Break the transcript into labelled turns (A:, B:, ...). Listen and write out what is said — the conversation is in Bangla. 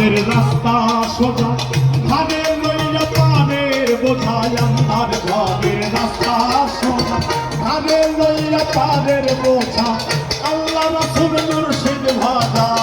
A: আমাদের রাস্তা সোজা ধানে লইয়া পানের বোঝায় আমার ঘরের রাস্তা সোজা ধানে লইয়া পানের বোঝা আল্লাহ রাসূল মুর্শিদ ভাজা